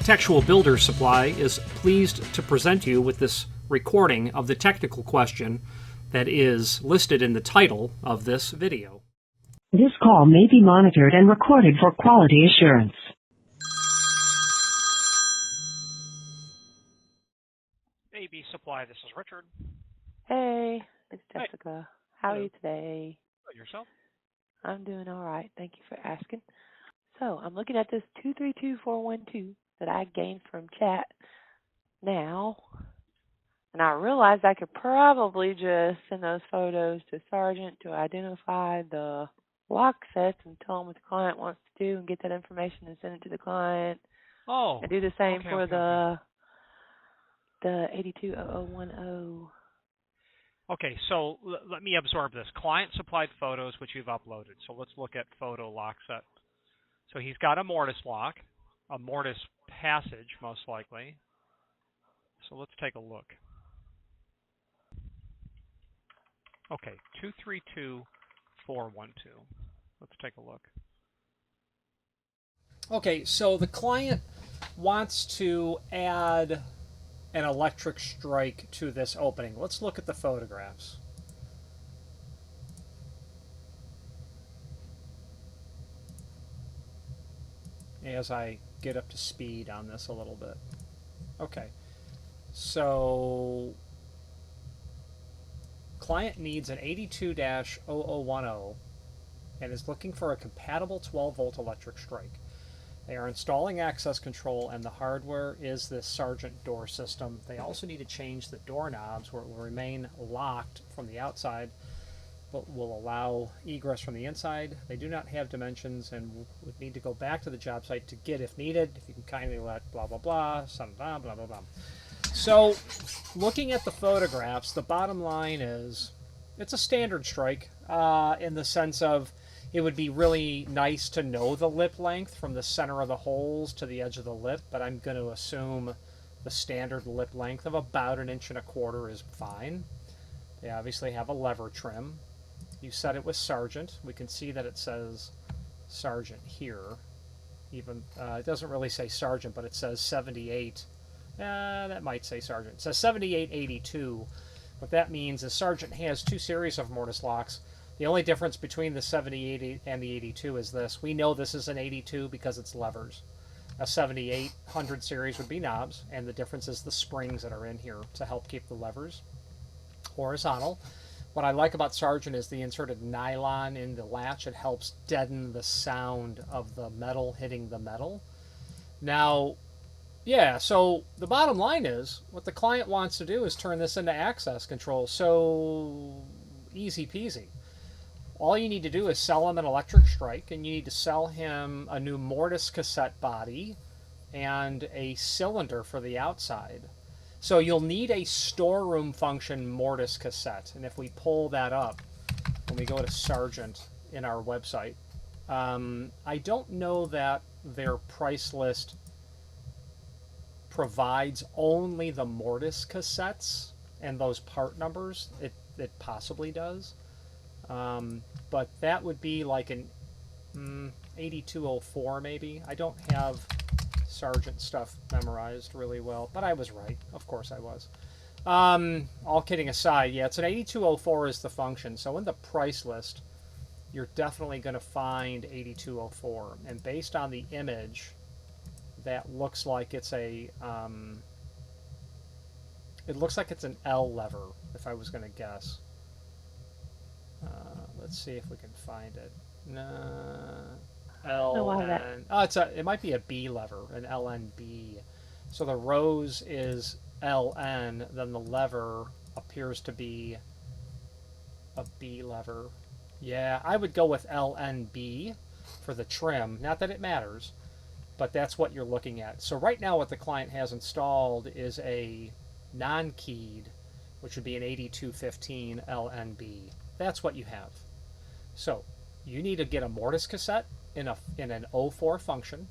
Textual Builder Supply is pleased to present you with this recording of the technical question that is listed in the title of this video. This call may be monitored and recorded for quality assurance. AB Supply, this is Richard. Hey, it's Jessica. Hi. How Hello. are you today? Yourself? I'm doing all right. Thank you for asking. So I'm looking at this 232412 that I gained from chat now, and I realized I could probably just send those photos to Sargent to identify the lock sets and tell him what the client wants to do and get that information and send it to the client. Oh. And do the same for the 820010. Okay, so let me absorb this. Client supplied photos which you've uploaded. So let's look at photo lock set. So he's got a mortise lock, a mortise passage most likely. So let's take a look. Okay, 232412. Let's take a look. Okay, so the client wants to add an electric strike to this opening. Let's look at the photographs. As I get up to speed on this a little bit. Okay, so client needs an 82-0010 and is looking for a compatible 12-volt electric strike. They are installing access control, and the hardware is this Sargent door system. They also need to change the doorknobs where it will remain locked from the outside, but will allow egress from the inside. They do not have dimensions and would need to go back to the job site to get if needed. If you can kindly let blah, blah, blah, blah, blah, blah, blah. So, looking at the photographs, the bottom line is it's a standard strike in the sense of it would be really nice to know the lip length from the center of the holes to the edge of the lip, but I'm going to assume the standard lip length of about 1.25 inches is fine. They obviously have a lever trim. You set it with Sargent. We can see that it says Sargent here. Even it doesn't really say Sargent, but it says 78. That might say Sargent. It says 7882. What that means is Sargent has two series of mortise locks. The only difference between the 78 and the 82 is this. We know this is an 82 because it's levers. A 7800 series would be knobs, and the difference is the springs that are in here to help keep the levers horizontal. What I like about Sargent is the inserted nylon in the latch. It helps deaden the sound of the metal hitting the metal. Now, yeah, so the bottom line is what the client wants to do is turn this into access control. So easy peasy. All you need to do is sell him an electric strike, and you need to sell him a new mortise cassette body and a cylinder for the outside. So you'll need a storeroom function mortise cassette, and if we pull that up, when we go to Sargent in our website, I don't know that their price list provides only the mortise cassettes and those part numbers. It possibly does. But that would be like an 8204 maybe. I don't have Sargent stuff memorized really well, but I was right. Of course I was. All kidding aside, yeah, it's an 8204 is the function. So in the price list, you're definitely going to find 8204. And based on the image, that looks like it's a it looks like it's an L lever, if I was going to guess. Let's see if we can find it. LN. Oh, it might be a B lever, an LNB. So the rose is LN, then the lever appears to be a B lever. Yeah, I would go with LNB for the trim. Not that it matters, but that's what you're looking at. So right now what the client has installed is a non-keyed, which would be an 8215 LNB. That's what you have. So you need to get a mortise cassette in an 04 function,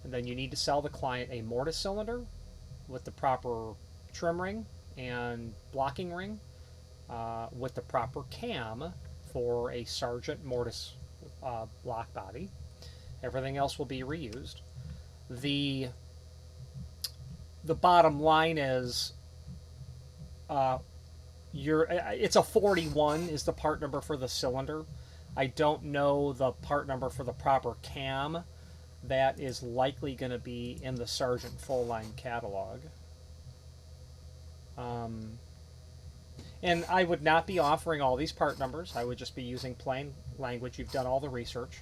and then you need to sell the client a mortise cylinder with the proper trim ring and blocking ring with the proper cam for a Sargent mortise lock body. Everything else will be reused. The the bottom line is it's a 41 is the part number for the cylinder. I don't know the part number for the proper cam. That is likely going to be in the Sargent full line catalog. And I would not be offering all these part numbers. I would just be using plain language. You've done all the research.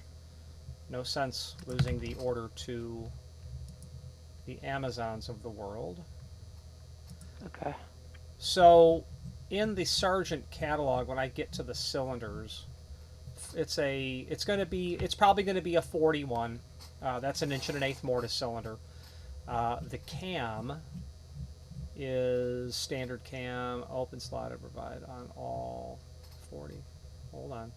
No sense losing the order to the Amazons of the world. Okay. So in the Sargent catalog, when I get to the cylinders, it's probably going to be a 41. That's an 1 1/8" mortise cylinder. The cam is standard cam, open slotted, provide on all 40. Hold on.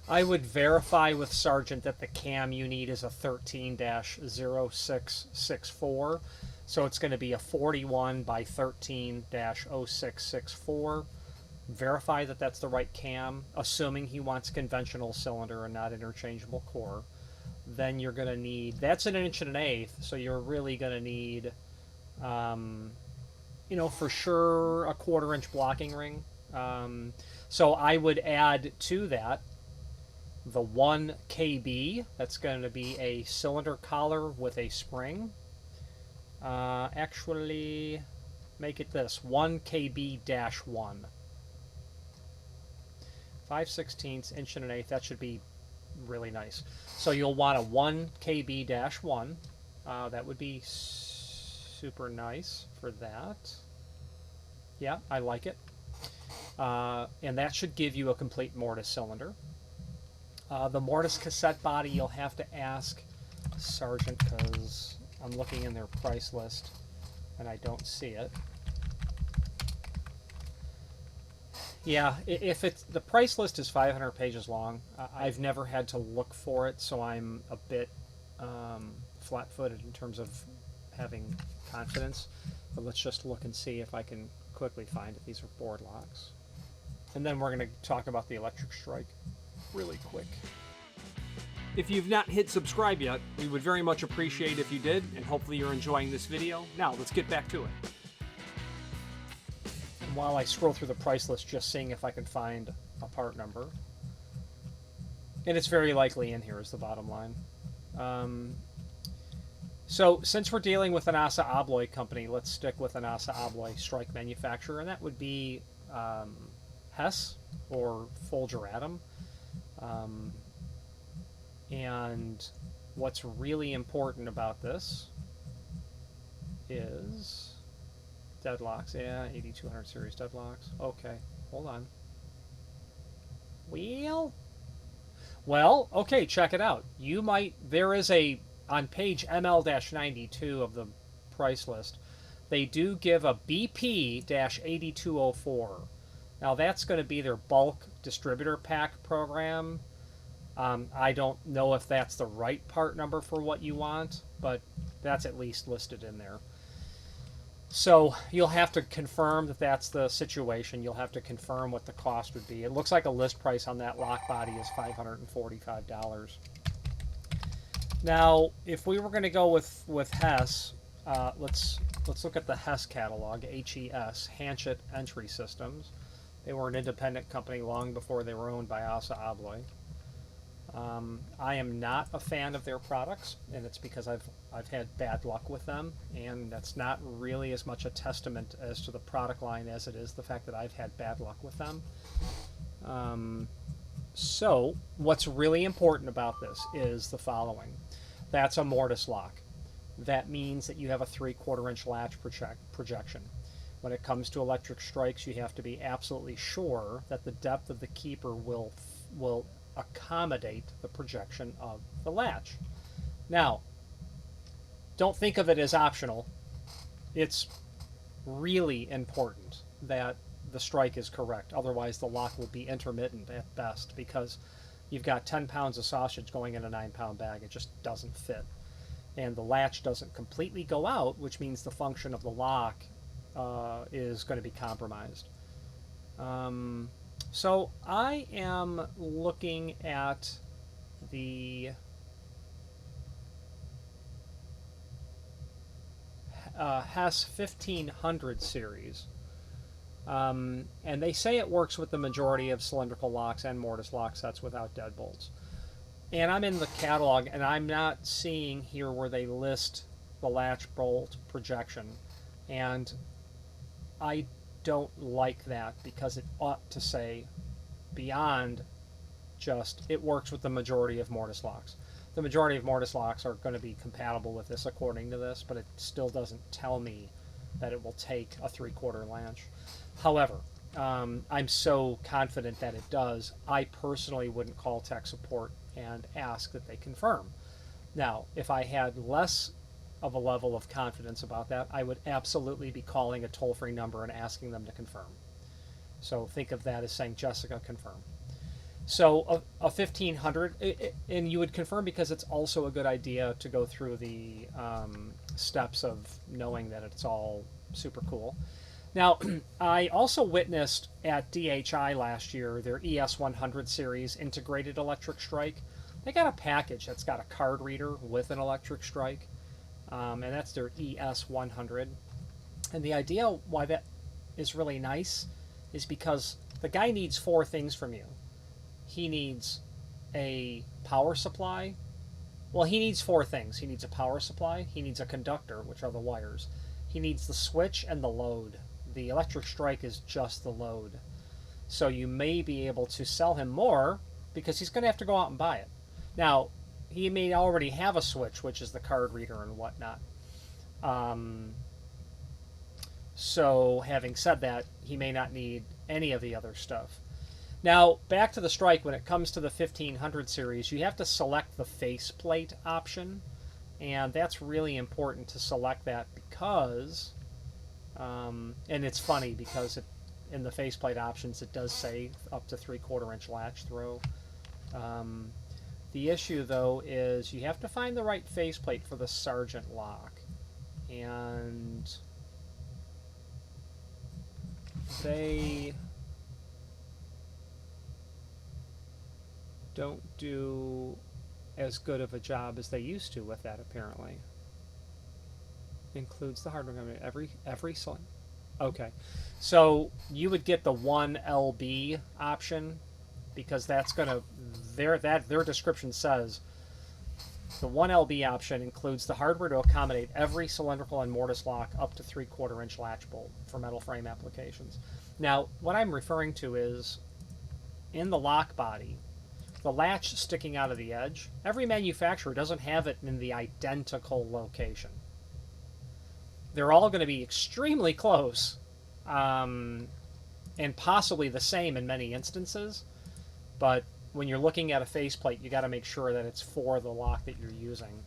I would verify with Sargent that the cam you need is a 13-0664. So it's going to be a 41 by 13-0664. Verify that that's the right cam, assuming he wants conventional cylinder and not interchangeable core. Then you're going to need, that's an 1 1/8", so you're really going to need, for sure a 1/4 inch blocking ring. So I would add to that the 1 KB. That's going to be a cylinder collar with a spring. Actually, make it this 1 KB-1. 5/16", 1 1/8". That should be really nice. So you'll want a 1 KB-1. That would be super nice for that. Yeah, I like it. And that should give you a complete mortise cylinder. The mortise cassette body, you'll have to ask Sargent, because I'm looking in their price list and I don't see it. Yeah, if it's the price list is 500 pages long, I've never had to look for it, so I'm a bit flat-footed in terms of having confidence. But let's just look and see if I can quickly find it. These are board locks. And then we're going to talk about the electric strike really quick. If you've not hit subscribe yet, we would very much appreciate if you did, and hopefully you're enjoying this video. Now, let's get back to it. And while I scroll through the price list, just seeing if I can find a part number. And it's very likely in here is the bottom line. So since we're dealing with an Assa Abloy company, let's stick with an Assa Abloy strike manufacturer, and that would be Hess or Fulgeratum. And what's really important about this is deadlocks. Yeah, 8200 series deadlocks. Okay, hold on. Well, okay, check it out. There is on page ML-92 of the price list, they do give a BP-8204. Now that's going to be their bulk distributor pack program. I don't know if that's the right part number for what you want, but that's at least listed in there. So you'll have to confirm that that's the situation. You'll have to confirm what the cost would be. It looks like a list price on that lock body is $545. Now, if we were going to go with Hess, let's look at the Hess catalog, HES, Hanchett Entry Systems. They were an independent company long before they were owned by Assa Abloy. I am not a fan of their products, and it's because I've had bad luck with them, and that's not really as much a testament as to the product line as it is the fact that I've had bad luck with them. So what's really important about this is the following. That's a mortise lock. That means that you have a 3/4 inch latch projection. When it comes to electric strikes, you have to be absolutely sure that the depth of the keeper will accommodate the projection of the latch. Now, don't think of it as optional. It's really important that the strike is correct. Otherwise, the lock will be intermittent at best, because you've got 10 pounds of sausage going in a 9-pound bag. It just doesn't fit. And the latch doesn't completely go out, which means the function of the lock is going to be compromised. So I am looking at the Hess 1500 series. And they say it works with the majority of cylindrical locks and mortise lock sets without deadbolts. And I'm in the catalog, and I'm not seeing here where they list the latch bolt projection. And I don't like that, because it ought to say beyond just it works with the majority of mortise locks. The majority of mortise locks are going to be compatible with this according to this, but it still doesn't tell me that it will take a 3/4 latch. However, I'm so confident that it does, I personally wouldn't call tech support and ask that they confirm. Now, if I had less of a level of confidence about that, I would absolutely be calling a toll-free number and asking them to confirm. So think of that as saying, Jessica, confirm. So a 1500, and you would confirm because it's also a good idea to go through the steps of knowing that it's all super cool. Now, I also witnessed at DHI last year their ES100 series integrated electric strike. They got a package that's got a card reader with an electric strike, and that's their ES100. And the idea why that is really nice is because the guy needs 4 things from you. He needs a power supply. Well, he needs 4 things. He needs a power supply. He needs a conductor, which are the wires. He needs the switch and the load. The electric strike is just the load. So you may be able to sell him more because he's going to have to go out and buy it. Now, he may already have a switch, which is the card reader and whatnot. So having said that, he may not need any of the other stuff. Now, back to the strike, when it comes to the 1500 series, you have to select the faceplate option, and that's really important to select that because, and it's funny because in the faceplate options it does say up to 3/4 inch latch throw. The issue, though, is you have to find the right faceplate for the Sargent lock, and they don't do as good of a job as they used to with that, apparently. Includes the hardware company every slot. Okay, so you would get the 1LB option because that's gonna their description says the 1LB option includes the hardware to accommodate every cylindrical and mortise lock up to 3/4 inch latch bolt for metal frame applications. Now, what I'm referring to is in the lock body, the latch sticking out of the edge, every manufacturer doesn't have it in the identical location. They're all going to be extremely close, and possibly the same in many instances, but when you're looking at a faceplate, you got to make sure that it's for the lock that you're using.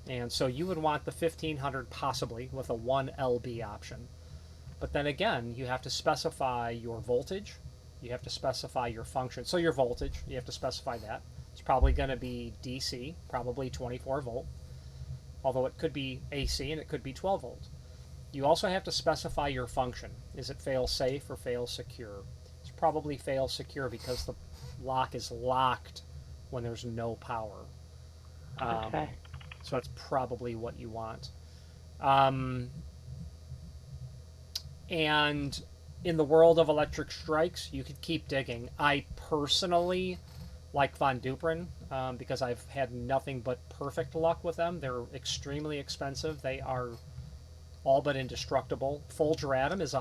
And so you would want the 1500 possibly with a 1LB option. But then again, you have to specify your voltage. You have to specify your function. So your voltage, you have to specify that. It's probably going to be DC, probably 24 volt, although it could be AC and it could be 12 volt. You also have to specify your function. Is it fail safe or fail secure? It's probably fail secure because the lock is locked when there's no power. Okay. So that's probably what you want. And in the world of electric strikes, you could keep digging. I personally like Von Duprin because I've had nothing but perfect luck with them. They're extremely expensive. They are all but indestructible. Fulgeratum is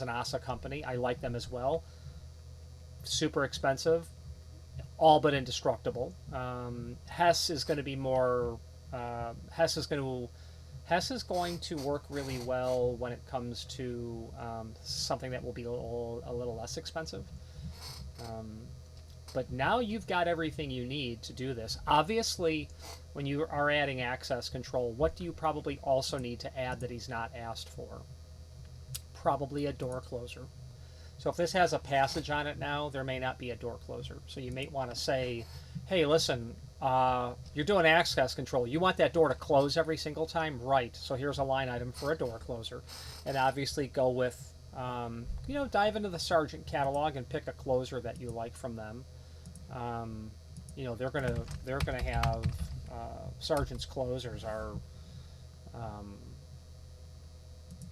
an ASA company. I like them as well. Super expensive, all but indestructible. Hess is going to be more. Hess is going to work really well when it comes to something that will be a little less expensive. But now you've got everything you need to do this. Obviously, when you are adding access control, what do you probably also need to add that he's not asked for? Probably a door closer. So if this has a passage on it now, there may not be a door closer. So you may want to say, hey, listen, you're doing access control. You want that door to close every single time? Right. So here's a line item for a door closer. And obviously go with, dive into the Sargent catalog and pick a closer that you like from them. They're gonna have Sargent's closers are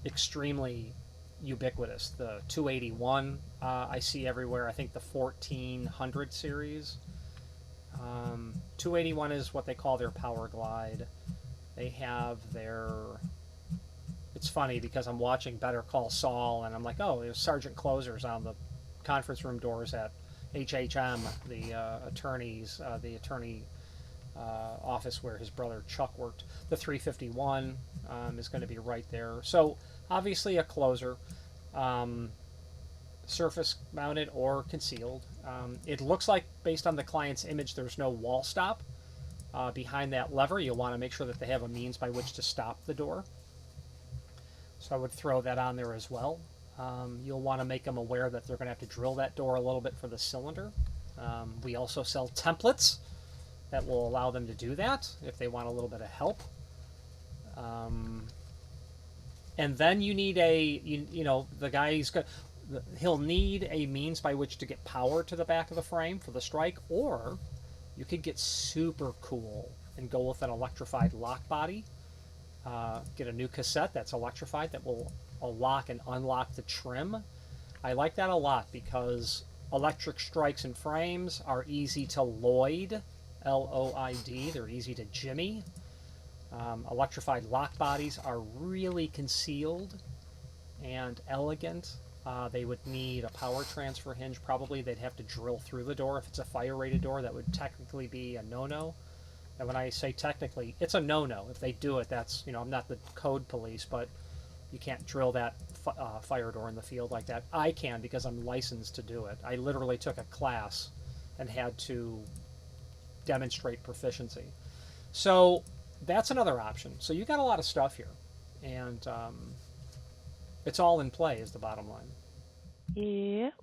extremely ubiquitous. The 281 I see everywhere. I think the 1400 series. 281 is what they call their Power Glide. They have their... It's funny because I'm watching Better Call Saul and I'm like, oh, there's Sergeant Closers on the conference room doors at HHM, the attorney office where his brother Chuck worked. The 351 is going to be right there. So obviously a closer, surface mounted or concealed. It looks like, based on the client's image, there's no wall stop behind that lever. You'll want to make sure that they have a means by which to stop the door. So I would throw that on there as well. You'll want to make them aware that they're going to have to drill that door a little bit for the cylinder. We also sell templates that will allow them to do that if they want a little bit of help. And then you need the guy he'll need a means by which to get power to the back of the frame for the strike, or you could get super cool and go with an electrified lock body. Get a new cassette that's electrified that will lock and unlock the trim. I like that a lot because electric strikes and frames are easy to Lloyd, L-O-I-D. They're easy to jimmy. Electrified lock bodies are really concealed and elegant. They would need a power transfer hinge. Probably they'd have to drill through the door. If it's a fire-rated door, that would technically be a no-no. And when I say technically, it's a no-no. If they do it, that's, I'm not the code police, but you can't drill that fire door in the field like that. I can because I'm licensed to do it. I literally took a class and had to demonstrate proficiency. So that's another option. So you got a lot of stuff here. And it's all in play is the bottom line. Yep.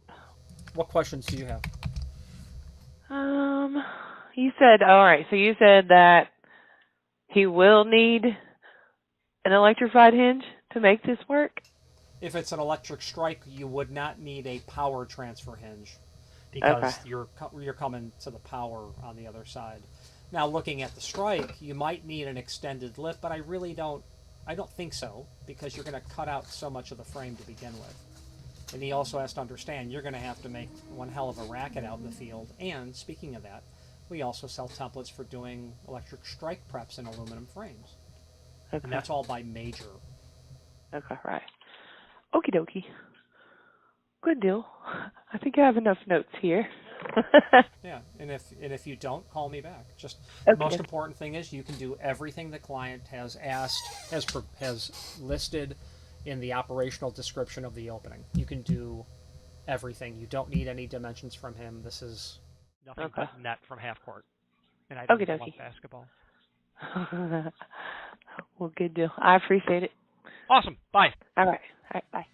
What questions do you have? You said, all right, so you said that he will need an electrified hinge to make this work? If it's an electric strike, you would not need a power transfer hinge because you're coming to the power on the other side. Now, looking at the strike, you might need an extended lip, but I don't think so because you're going to cut out so much of the frame to begin with. And he also has to understand you're going to have to make one hell of a racket out in the field. And speaking of that, we also sell templates for doing electric strike preps in aluminum frames. Okay. And that's all by Major. Okay, right. Okie dokie. Good deal. I think I have enough notes here. Yeah, and if you don't, call me back. Just okay. The most important thing is you can do everything the client has asked, has listed in the operational description of the opening. You can do everything. You don't need any dimensions from him. This is nothing but net from half court. And I don't love basketball. Well, good deal. I appreciate it. Awesome. Bye. All right, bye.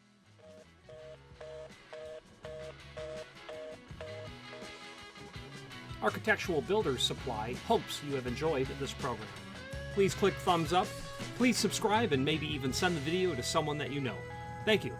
Architectural Builders Supply hopes you have enjoyed this program. Please click thumbs up, please subscribe, and maybe even send the video to someone that you know. Thank you.